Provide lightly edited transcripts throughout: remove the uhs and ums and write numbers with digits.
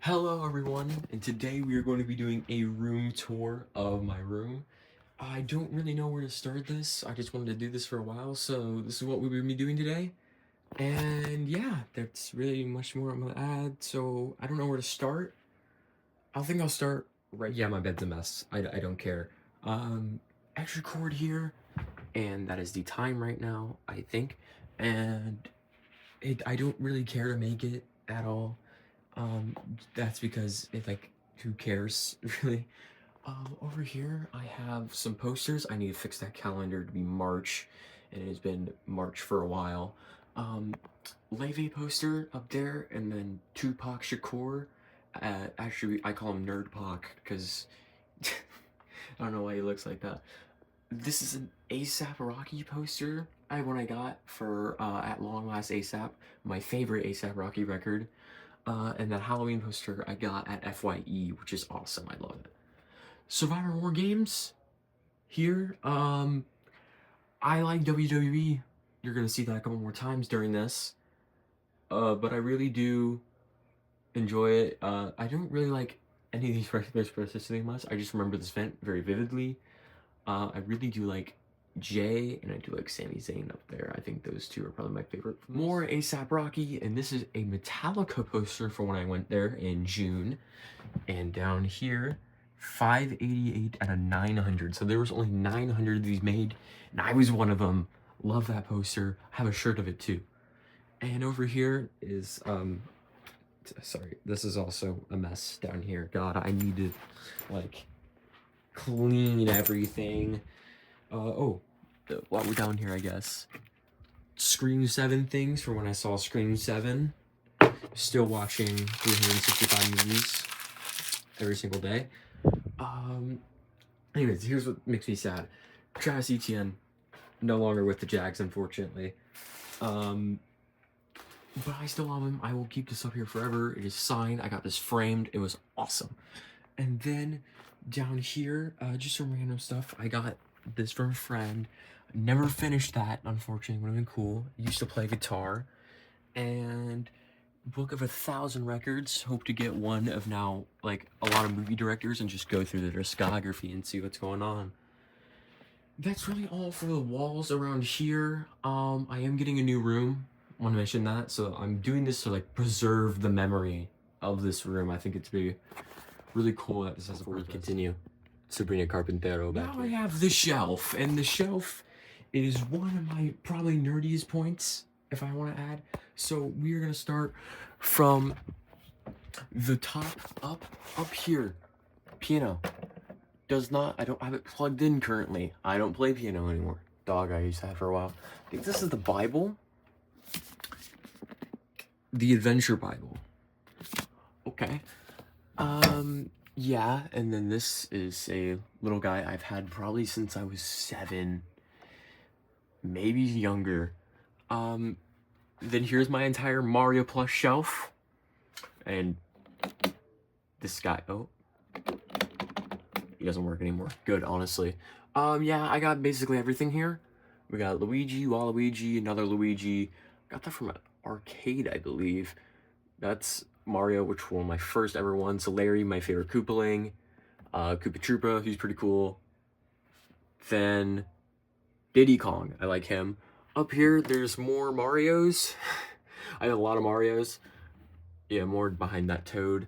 Hello everyone, and today we are going to be doing a room tour of my room. I don't really know where to start this. I just wanted to do this for a while, so this is what we're going to be doing today. And yeah, that's really much more I'm going to add, so I don't know where to start. I think I'll start right. Yeah, my bed's a mess. I don't care. Extra cord here, and that is the time right now, I think. And I don't really care to make it at all. Um, that's because who cares, really? Over here, I have some posters. I need to fix that calendar to be March, and it has been March for a while. Um, Leve poster up there, and then Tupac Shakur. Actually, I call him Nerd Pac, because I don't know why he looks like that. This is an ASAP Rocky poster when I got for At Long Last ASAP, my favorite ASAP Rocky record. And that Halloween poster I got at FYE, which is awesome. I love it. Survivor War Games here. I like WWE. You're gonna see that a couple more times during this. But I really do enjoy it. I don't really like any of these wrestlers particularly much. I just remember this event very vividly. I really do like Jay, and I do like Sami Zayn up there. I think those two are probably my favorite. More ASAP Rocky, and this is a Metallica poster for when I went there in June. And down here, 588 out of 900. So there was only 900 of these made, and I was one of them. Love that poster. I have a shirt of it too. And over here is, sorry, this is also a mess down here. God, I need to, like, clean everything. While we're down here, I guess. Scream 7 things from when I saw Scream 7. Still watching 365 movies every single day. Anyways, here's what makes me sad. Travis Etienne, no longer with the Jags, unfortunately. But I still love him. I will keep this up here forever. It is signed. I got this framed. It was awesome. And then down here, just some random stuff. I got this from a friend. Never finished that, unfortunately. Would have been cool. Used to play guitar. And Book of 1,000 Records. Hope to get one of now, like, a lot of movie directors and just go through their discography and see what's going on. That's really all for the walls around here. I am getting a new room. I want to mention that. So I'm doing this to, like, preserve the memory of this room. I think it's really cool that this has a purpose. Continue. Sabrina Carpintero back here. Now I have the shelf, and the shelf is one of my probably nerdiest points, if I want to add. So we are going to start from the top up here. Piano. I don't have it plugged in currently. I don't play piano anymore. Dog I used to have for a while. I think this is the Bible. The Adventure Bible. Okay. Yeah, and then this is a little guy I've had probably since I was 7. Maybe younger. Then here's my entire Mario Plus shelf. And this guy, he doesn't work anymore. Good, honestly. Yeah, I got basically everything here. We got Luigi, Waluigi, another Luigi. Got that from an arcade, I believe. That's Mario, which was one of my first ever ones. So Larry, my favorite Koopaling. Koopa Troopa, he's pretty cool. Then Diddy Kong, I like him. Up here, there's more Marios. I have a lot of Marios. Yeah, more behind that Toad.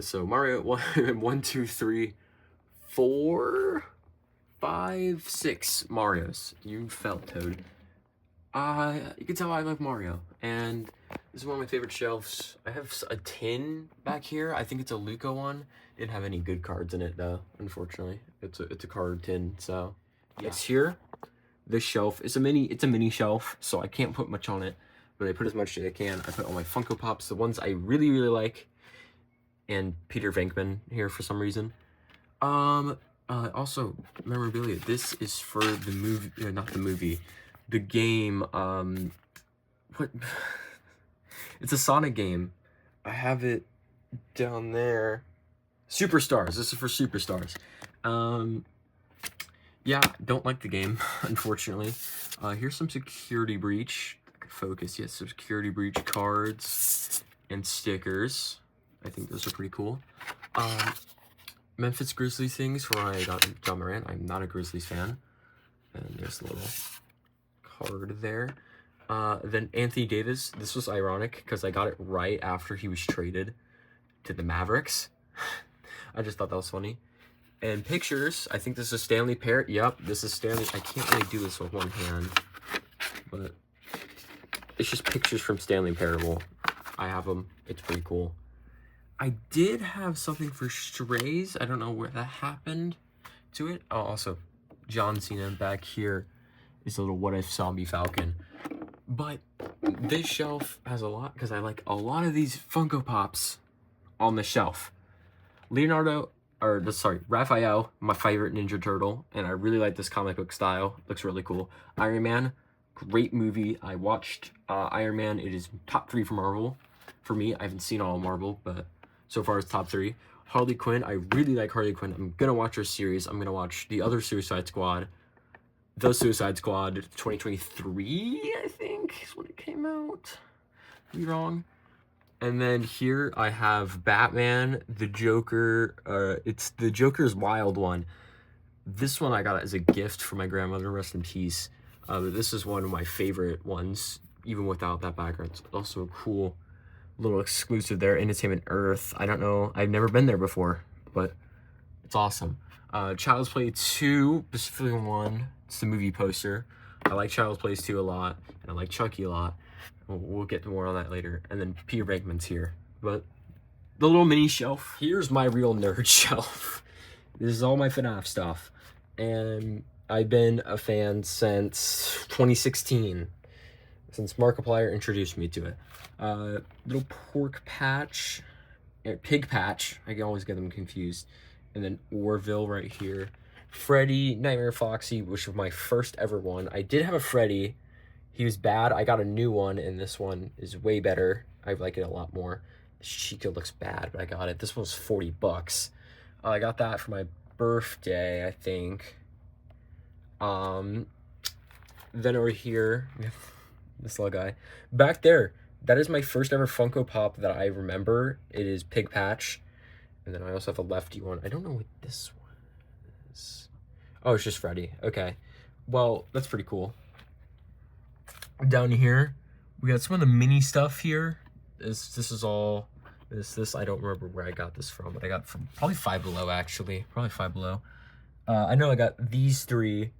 So Mario 1, 2, 3, 4, 5, 6 Marios. You felt Toad. You can tell I like Mario, and this is one of my favorite shelves. I have a tin back here. I think it's a Luca one. Didn't have any good cards in it though, unfortunately. It's a card tin, so yeah. It's here. This shelf is a mini shelf, so I can't put much on it, but I put as much as I can. I put all my Funko Pops, the ones I really like, and Peter Venkman here for some reason. Also memorabilia. This is for the movie, not the movie, the game. What? It's a Sonic game. I have it down there. Superstars. This is for Superstars. Yeah, don't like the game, unfortunately. Here's some Security Breach. Focus, yes, some Security Breach cards and stickers. I think those are pretty cool. Memphis Grizzlies things where I got Ja Morant. I'm not a Grizzlies fan. And there's a little card there. Then Anthony Davis. This was ironic because I got it right after he was traded to the Mavericks. I just thought that was funny. And pictures. I think this is Stanley Parrott. Yep, this is Stanley. I can't really do this with one hand, but it's just pictures from Stanley Parable. I have them. It's pretty cool. I did have something for Strays. I don't know where that happened to it. Oh, also, John Cena back here is a little What If Zombie Falcon. But this shelf has a lot, because I like a lot of these Funko Pops on the shelf. Raphael, my favorite Ninja Turtle, and I really like this comic book style. Looks really cool. Iron Man, great movie. I watched Iron Man. It is top 3 for Marvel. For me, I haven't seen all of Marvel, but so far it's top 3. Harley Quinn, I really like Harley Quinn. I'm gonna watch her series. I'm gonna watch the other Suicide Squad. The Suicide Squad 2023, I think, is when it came out. Could be wrong. And then here I have Batman, the Joker. It's the Joker's Wild one. This one I got as a gift from my grandmother, rest in peace. But this is one of my favorite ones, even without that background. It's also a cool little exclusive there, Entertainment Earth. I don't know, I've never been there before, but it's awesome. Child's Play 2, specifically 1, it's the movie poster. I like Child's Play 2 a lot, and I like Chucky a lot. We'll get more on that later. And then Peter Venkman's here. But the little mini shelf. Here's my real nerd shelf. This is all my FNAF stuff. And I've been a fan since 2016. Since Markiplier introduced me to it. Little pork patch. Pig patch. I can always get them confused. And then Orville right here. Freddy, Nightmare Foxy, which was my first ever one. I did have a Freddy. He was bad. I got a new one, and this one is way better. I like it a lot more. Chica looks bad, but I got it. This one was $40. I got that for my birthday, I think. Then over here, we have this little guy. Back there, that is my first ever Funko Pop that I remember. It is Pig Patch. And then I also have a Lefty one. I don't know what this one is. Oh, it's just Freddy. Okay. Well, that's pretty cool. Down here, we got some of the mini stuff here. This is all this. I don't remember where I got this from, but I got from probably Five Below, actually. Probably Five Below. I know I got these 3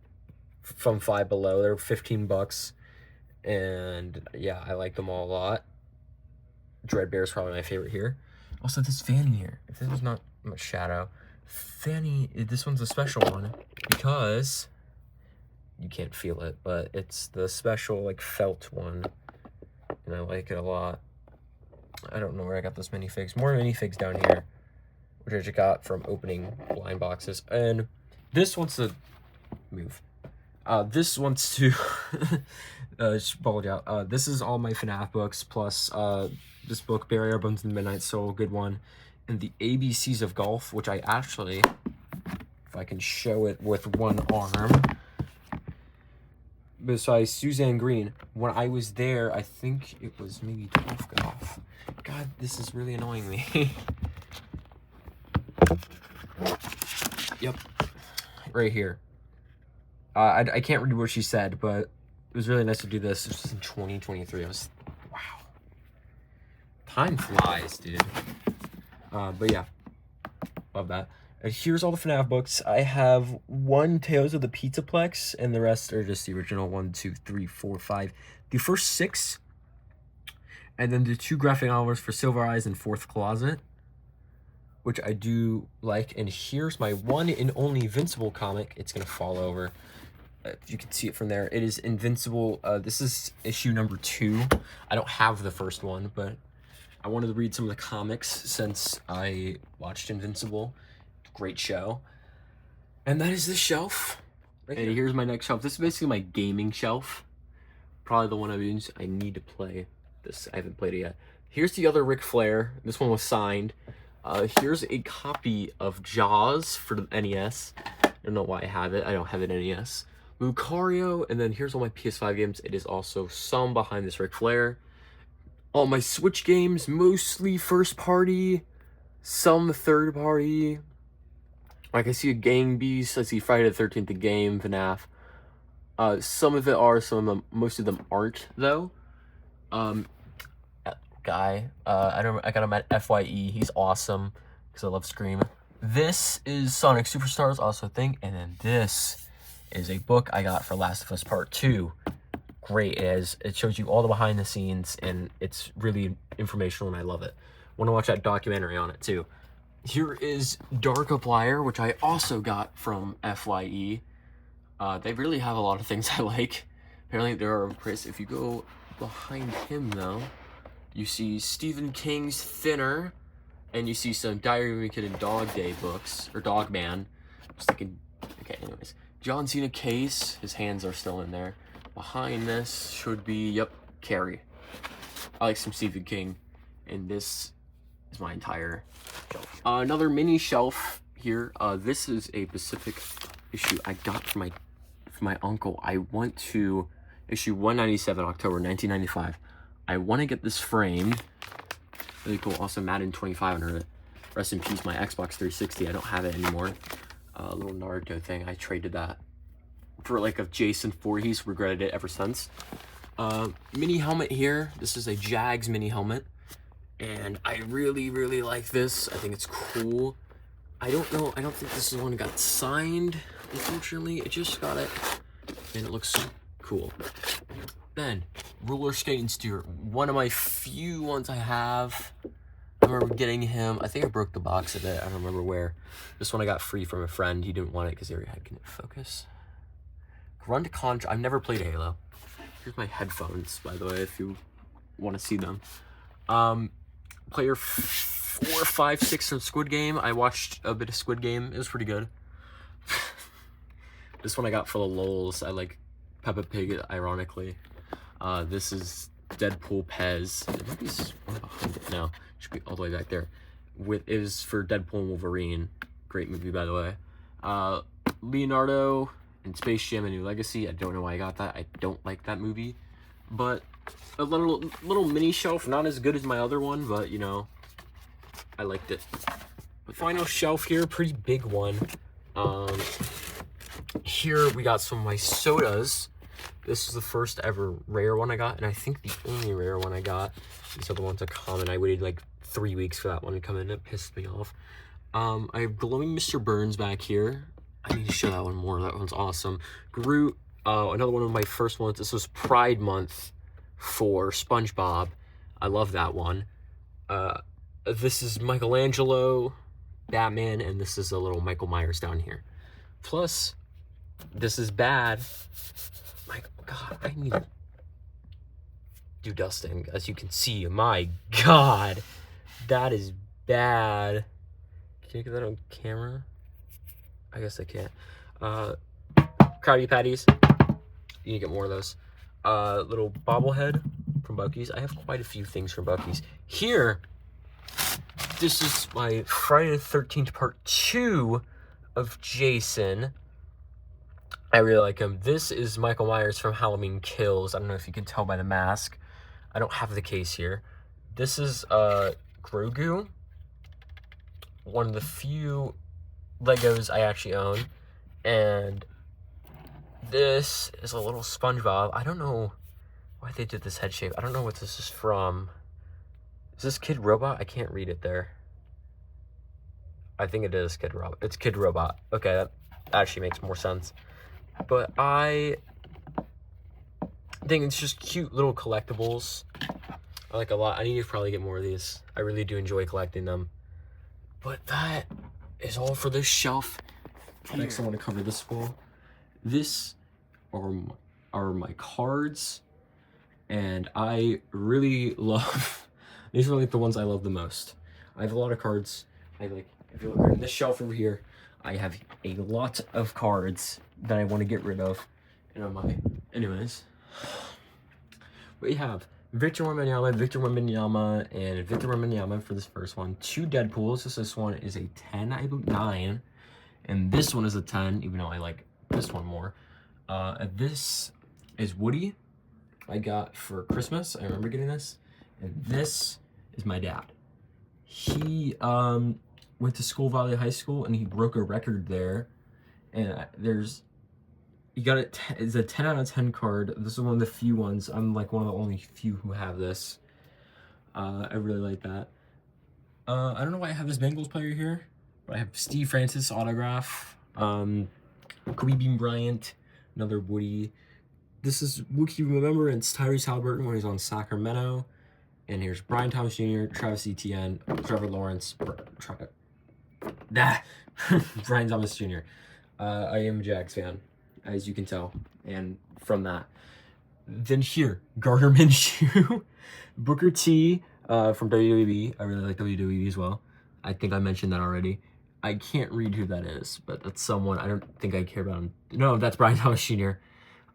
from Five Below. They're $15, and yeah, I like them all a lot. Dreadbear is probably my favorite here. Also, this Fanny here. If this was not much shadow, Fanny. This one's a special one because you can't feel it, but it's the special like felt one, and I like it a lot. I don't know where I got those minifigs. More minifigs down here, which I just got from opening blind boxes. And this wants to move. This wants to just bulge out. This is all my FNAF books plus this book, Barry Our Bones in the Midnight Soul, good one, and the ABCs of Golf, which I actually, if I can show it with one arm. Besides Suzanne Green, when I was there, I think it was maybe 12 golf. God, this is really annoying me. Yep, right here. I can't read what she said, but it was really nice to do this. This was in 2023. Wow. Time flies, dude. But yeah, love that. And here's all the FNAF books. I have 1 Tales of the Pizzaplex, and the rest are just the original 1, 2, 3, 4, 5. The first 6, and then the 2 graphic novels for Silver Eyes and Fourth Closet, which I do like. And here's my one and only Invincible comic. It's gonna fall over. If you can see it from there, it is Invincible. This is issue number 2. I don't have the first one, but I wanted to read some of the comics since I watched Invincible. Great show. And that is the shelf. Right here. And here's my next shelf. This is basically my gaming shelf. Probably the one I need to play. This I haven't played it yet. Here's the other Ric Flair. This one was signed. Here's a copy of Jaws for the NES. I don't know why I have it. I don't have an NES. Lucario, and then here's all my PS5 games. It is also some behind this Ric Flair. All my Switch games, mostly first party. some third party. Like, I see a Gang Beast, I see Friday the 13th, the game, FNAF. Some of it are, some of them, most of them aren't, though. Guy, I got him at FYE, he's awesome, because I love Scream. This is Sonic Superstars, also a thing, and then this is a book I got for Last of Us Part 2. Great, it shows you all the behind the scenes, and it's really informational, and I love it. Want to watch that documentary on it, too. Here is Darkiplier, which I also got from FYE. They really have a lot of things I like. Apparently there are, if you go behind him though, you see Stephen King's Thinner, and you see some Diary of a Kid and Dog Day books, or Dog Man. Just thinking, okay, anyways. John Cena case, his hands are still in there. Behind this should be, yep, Carrie. I like some Stephen King, and this is my entire shelf. Another mini shelf here. This is a Pacific issue I got from my uncle. I went to issue 197, October 1995. I want to get this framed. Really cool. Also, Madden 25 under it. Rest in peace, my Xbox 360. I don't have it anymore. Little Naruto thing. I traded that for like a Jason Voorhees. Regretted it ever since. Mini helmet here. This is a Jags mini helmet. And I really, really like this. I think it's cool. I don't know. I don't think this is the one that got signed, unfortunately. It just got it. And it looks cool. Then, Roller Skating Stewart. One of my few ones I have. I remember getting him. I think I broke the box of it. I don't remember where. This one I got free from a friend. He didn't want it because he already had. Can it focus? Grunt Contra. I've never played Halo. Here's my headphones, by the way, if you want to see them. Player 4, 5, 6 from Squid Game. I watched a bit of Squid Game. It was pretty good. This one I got for the lulz. I like Peppa Pig, ironically. This is Deadpool Pez. It might be one behind it. No, it should be all the way back there. It was for Deadpool and Wolverine. Great movie, by the way. Leonardo and Space Jam: A New Legacy. I don't know why I got that. I don't like that movie. But a little mini shelf. Not as good as my other one, but, you know, I liked it. The final shelf here, pretty big one. Here we got some of my sodas. This is the first ever rare one I got, and I think the only rare one I got. These other ones are common. I waited like 3 weeks for that one to come in. It pissed me off. I have Glowing Mr. Burns back here. I need to show that one more. That one's awesome. Groot, another one of my first ones. This was Pride Month for SpongeBob. I love that one. This is Michelangelo, Batman, and this is a little Michael Myers down here. Plus, this is bad. My God, I need to do dusting. As you can see, my God, that is bad. Can you get that on camera? I guess I can't. Krabby Patties. You need to get more of those. Little bobblehead from Buc-ee's. I have quite a few things from Buc-ee's. Here, this is my Friday the 13th Part 2 of Jason. I really like him. This is Michael Myers from Halloween Kills. I don't know if you can tell by the mask. I don't have the case here. This is Grogu. One of the few Legos I actually own. And this is a little SpongeBob. I don't know why they did this head shape. I don't know what this is from. Is this Kid Robot? I can't read it there. I think it is Kid Robot. It's Kid Robot. Okay, that actually makes more sense. But I think it's just cute little collectibles. I like a lot. I need to probably get more of these. I really do enjoy collecting them. But that is all for this shelf. Next, I want to cover this wall. This are my cards, and I really love. These are like the ones I love the most. I have a lot of cards. If you look at this shelf over here, I have a lot of cards that I want to get rid of. Anyways, we have Victor Wembanyama, and Victor Wembanyama for this first one. 2 Deadpools. This one is a 10, I believe 9, and this one is a 10, even though I like this one more. This is Woody. I got for Christmas. I remember getting this, and this is my dad. He went to School Valley High School and he broke a record there. And he got it. It's a 10 out of 10 card. This is one of the few ones. I'm like one of the only few who have this. I really like that. I don't know why I have this Bengals player here, but I have Steve Francis autograph. Kobe Bean Bryant, another Woody. This is Wookiee Remembrance, Tyrese Halliburton when he's on Sacramento. And here's Brian Thomas Jr., Travis Etienne, Trevor Lawrence, Brian Thomas Jr. I am a Jags fan, as you can tell, and from that. Then here, Gardner Minshew, Booker T from WWE. I really like WWE as well. I think I mentioned that already. I can't read who that is, but that's someone I don't think I care about him. No, that's Brian Thomas Jr.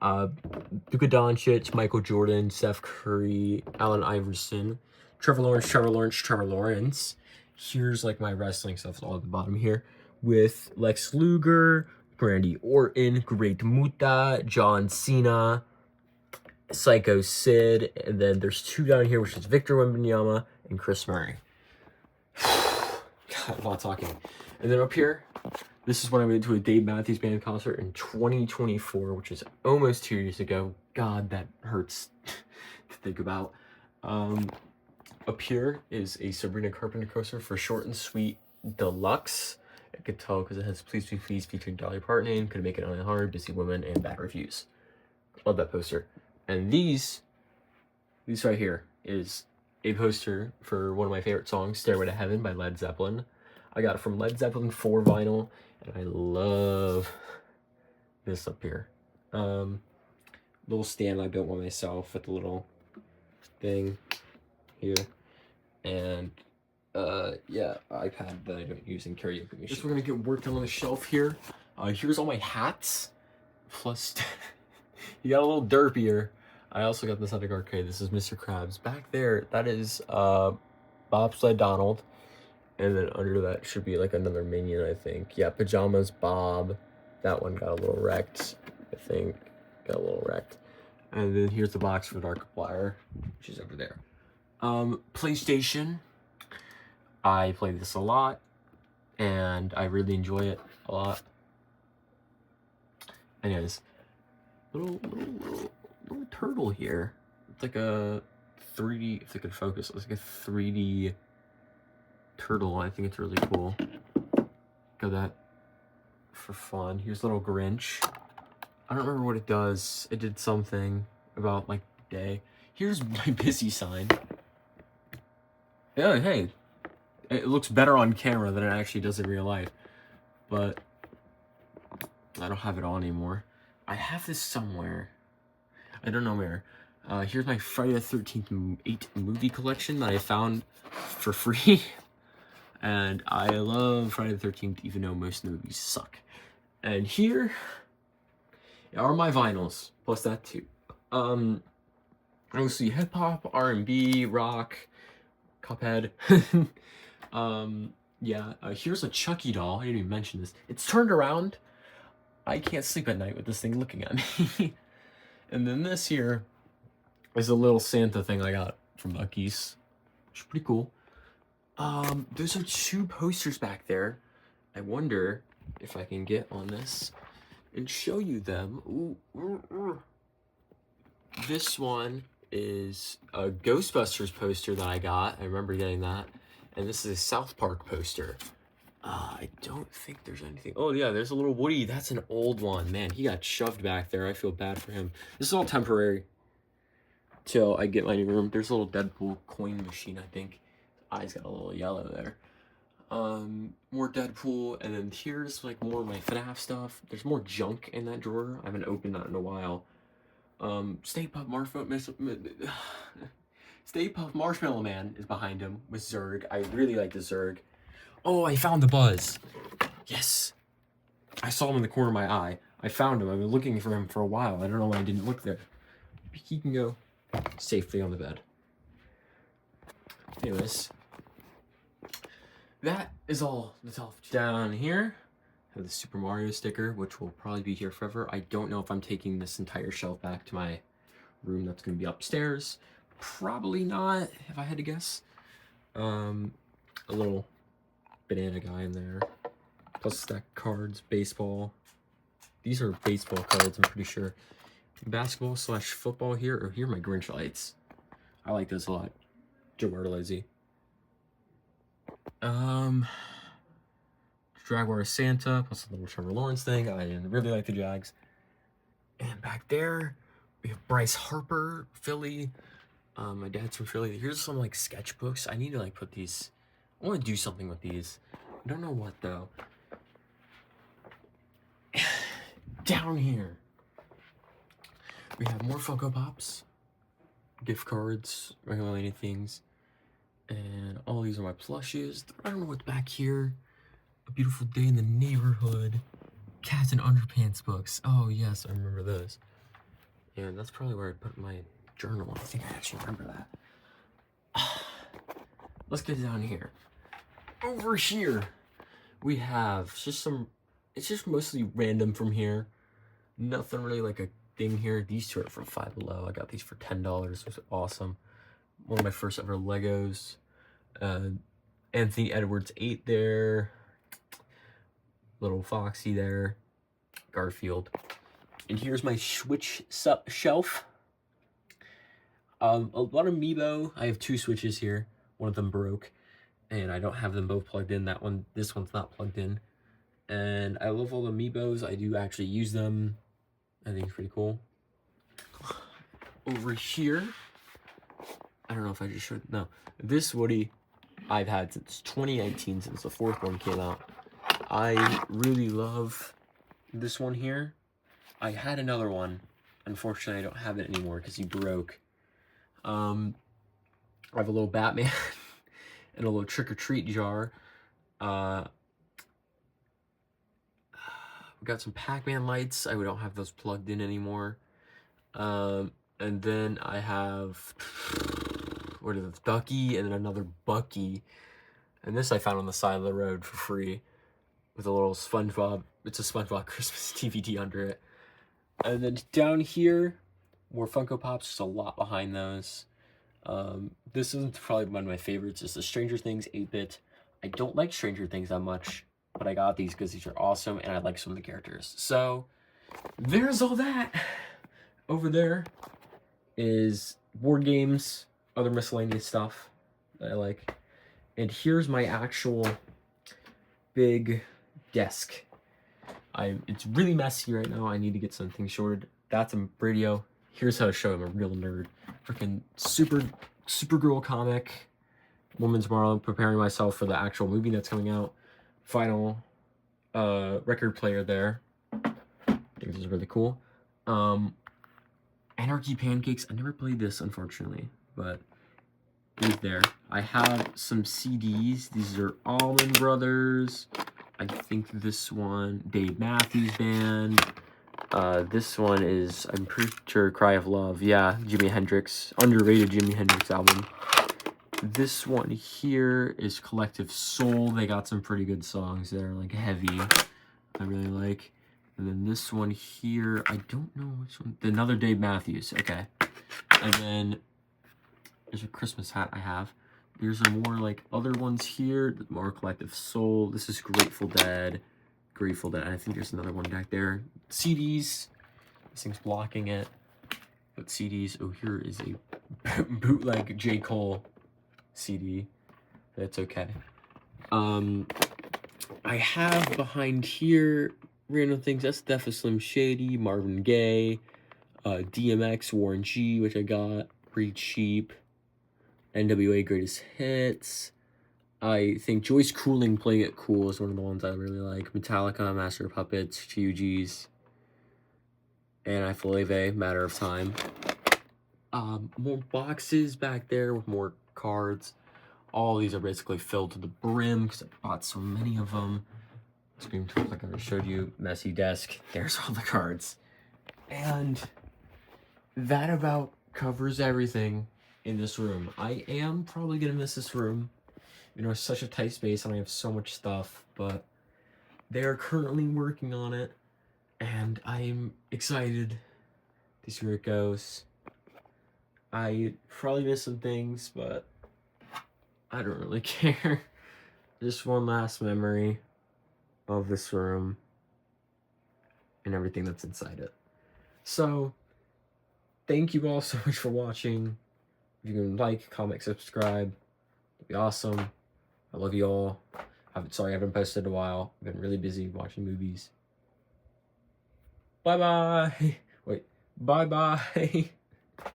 Luka Doncic, Michael Jordan, Steph Curry, Allen Iverson, Trevor Lawrence. Here's like my wrestling stuff all at the bottom here with Lex Luger, Randy Orton, Great Muta, John Cena, Psycho Sid, and then there's 2 down here, which is Victor Wembanyama and Chris Murray. God, a lot of talking. And then up here, this is when I went to a Dave Matthews Band concert in 2024, which is almost 2 years ago. God, that hurts to think about. Up here is a Sabrina Carpenter coaster for Short and Sweet Deluxe. I could tell because it has Please Be Please featuring Dolly Parton, Could Make It Only Hard, Busy Women, and Bad Reviews. Love that poster. And these right here is a poster for one of my favorite songs, Stairway to Heaven by Led Zeppelin. I got it from Led Zeppelin 4 vinyl, and I love this up here. Little stand I built by myself with the little thing here. And yeah, iPad that I don't use in karaoke machine. Just we're gonna get work done on the shelf here. Here's all my hats. Plus, you got a little derpier. I also got this at the arcade. This is Mr. Krabs. Back there, that is Bobsled Donald. And then under that should be like another minion, I think. Yeah, Pajamas Bob. That one got a little wrecked, I think. Got a little wrecked. And then here's the box for Darkiplier, which is over there. PlayStation. I play this a lot, and I really enjoy it a lot. Anyways, little turtle here. It's like a 3D, if I could focus, it's like a 3D turtle. I think it's really cool. Got that for fun. Here's little Grinch. I don't remember what it does. It did something about like day. Here's my busy sign. Yeah, hey, it looks better on camera than it actually does in real life, but I don't have it on anymore. I have this somewhere. I don't know where. Here's my Friday the 13th 8 movie collection that I found for free. And I love Friday the 13th, even though most movies suck. And here are my vinyls, plus that too. Mostly hip hop, R&B, rock, Cuphead. Yeah, here's a Chucky doll. I didn't even mention this. It's turned around. I can't sleep at night with this thing looking at me. And then this here is a little Santa thing I got from Buc-ee's, which is pretty cool. Those are 2 posters back there. I wonder if I can get on this and show you them. Ooh. This one is a Ghostbusters poster that I got. I remember getting that. And this is a South Park poster. I don't think there's anything. Oh, yeah, there's a little Woody. That's an old one. Man, he got shoved back there. I feel bad for him. This is all temporary till I get my new room. There's a little Deadpool coin machine, I think. Eyes got a little yellow there. More Deadpool, and then here's like more of my FNAF stuff. There's more junk in that drawer. I haven't opened that in a while. Stay Puft Marshmallow Man is behind him with Zurg. I really like the Zurg. Oh, I found the Buzz. Yes. I saw him in the corner of my eye. I found him. I've been looking for him for a while. I don't know why I didn't look there. He can go safely on the bed. Anyways, that is all the stuff down here. I have the Super Mario sticker, which will probably be here forever. I don't know if I'm taking this entire shelf back to my room that's going to be upstairs. Probably not, if I had to guess. a little banana guy in there. Plus stack cards, baseball. These are baseball cards, I'm pretty sure. Basketball / football here. Or here are my Grinch lights. I like this a lot. Joe Bartolozzi. Jaguar Santa, plus a little Trevor Lawrence thing. I really like the Jags. And back there, we have Bryce Harper, Philly. My dad's from Philly. Here's some like sketchbooks. I need to like put these. I want to do something with these. I don't know what though. Down here, we have more Funko Pops, gift cards, regulated things, and all these are my plushes. I don't know what's back here. A Beautiful Day in the Neighborhood, Cats and Underpants books. Oh yes, I remember those. And that's probably where I put my journal. I think I actually remember that. Let's get down here. Over here, we have just some. It's just mostly random from here. Nothing really like a thing here. These two are from Five Below. I got these for $10. It was awesome. One of my first ever Legos. Anthony Edwards 8 there. Little Foxy there. Garfield. And here's my Switch shelf. A lot of Amiibo. I have 2 Switches here. One of them broke. And I don't have them both plugged in. This one's not plugged in. And I love all the Amiibos. I do actually use them. I think it's pretty cool. Over here, I don't know if I just showed. No, this Woody I've had since 2019, since the 4th one came out. I really love this one here. I had another one. Unfortunately, I don't have it anymore because he broke. I have a little Batman and a little Trick or Treat jar. We got some Pac-Man lights. I don't have those plugged in anymore. And then I have, what is it, Ducky, and then another Bucky. And this I found on the side of the road for free with a little SpongeBob. It's a SpongeBob Christmas DVD under it. And then down here, more Funko Pops, just a lot behind those. This is probably one of my favorites. It's the Stranger Things 8-bit. I don't like Stranger Things that much, but I got these because these are awesome, and I like some of the characters. So, there's all that. Over there is board games, other miscellaneous stuff that I like. And here's my actual big desk. It's really messy right now. I need to get some things sorted. That's a radio. Here's how to show I'm a real nerd. Freaking Supergirl comic. Woman Tomorrow. Preparing myself for the actual movie that's coming out. Final record player there. I think this is really cool. Anarchy Pancakes. I never played this, unfortunately, but it's there. I have some CDs. These are Allman Brothers. I think this one, Dave Matthews Band. This one is, I'm pretty sure, Cry of Love. Yeah, Jimi Hendrix. Underrated Jimi Hendrix album. This one here is Collective Soul. They got some pretty good songs there, like Heavy. I really like. And then this one here, I don't know which one. Another Dave Matthews. Okay. And then there's a Christmas hat I have. There's some more like other ones here. More Collective Soul. This is Grateful Dead. Grateful Dead. I think there's another one back there. CDs. This thing's blocking it. But CDs. Oh, here is a bootleg J. Cole CD. That's okay. I have behind here random things. That's Def Slim Shady, Marvin Gaye, DMX, Warren G, which I got pretty cheap. NWA Greatest Hits. I think Joyce Cooling, Playing It Cool is one of the ones I really like. Metallica, Master of Puppets, Fugees, and I Flavor, Matter of Time. More boxes back there with more cards. All these are basically filled to the brim because I bought so many of them. Screen tools, like I already showed you. Messy desk. There's all the cards. And that about covers everything in this room. I am probably going to miss this room. You know, it's such a tight space and I have so much stuff, but they are currently working on it. And I'm excited to see where it goes. I probably miss some things, but I don't really care. just one last memory of this room and everything that's inside it. So, thank you all so much for watching. If you can like, comment, subscribe, it'd be awesome. I love you all. Sorry I haven't posted in a while. I've been really busy watching movies. Bye-bye. Wait. Bye-bye.